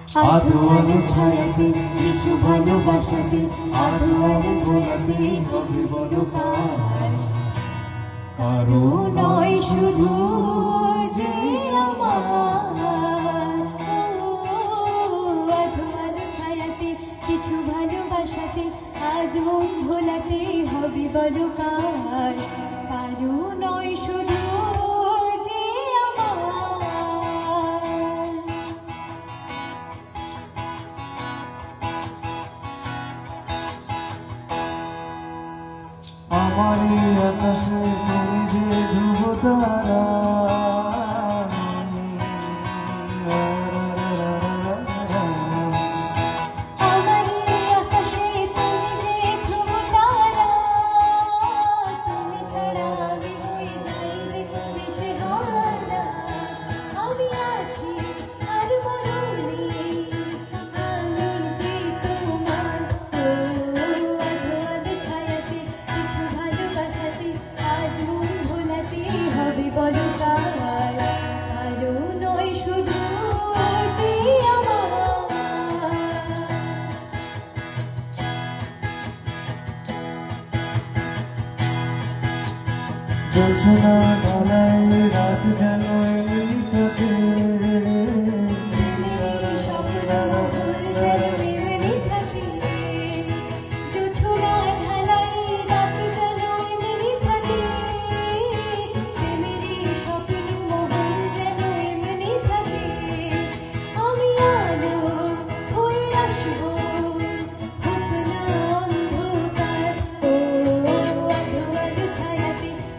আলো আলো ছায়াতে কিছু ভালোবাসাতে আলো আলো ঝোলাতে হবে বলো কারো নয় শুধু যে আমার আলো আলো ছায়াতে কিছু ভালোবাসাতে আজ মন ভোলাতে হবে বলো কারো নয় শুধু যে আমারই আকাশে তুমি যে ধ্রুব তারা আমারই আকাশে তুমি যে ধ্রুব তারা তুমি ছাড়া আমি হয়ে যাই যে দিশেহারা আমি আছি আর মরুনি আমি যে তোমার আলো আলো ছায়াতে কিছু ভালোবাসাতে আজ মন ভোলাতে হবে বলো কারো নয় শুধু যে আমার জোছনা ঢালাই রাত যেন এমনি থাকে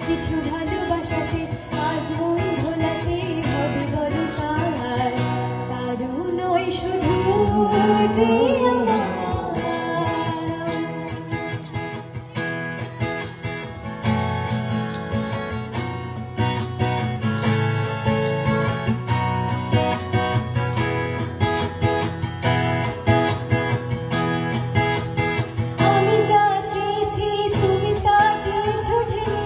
কিছু ভালোবাসাতে আজ মন ভোলাতে হবে বলো কারো নয় শুধু যে আমার আমি যা চেয়েছি তুমি তা দিয়েছো ঢেলে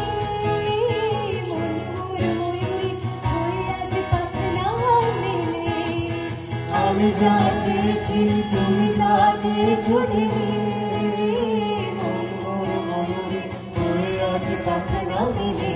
ময়ূরী হয়ে আজ পাখনা মেলে আমি যা চেয়েছি তুমি তা দিয়েছো ঢেলে ময়ূরী হয়ে আজ পাখনা মেলে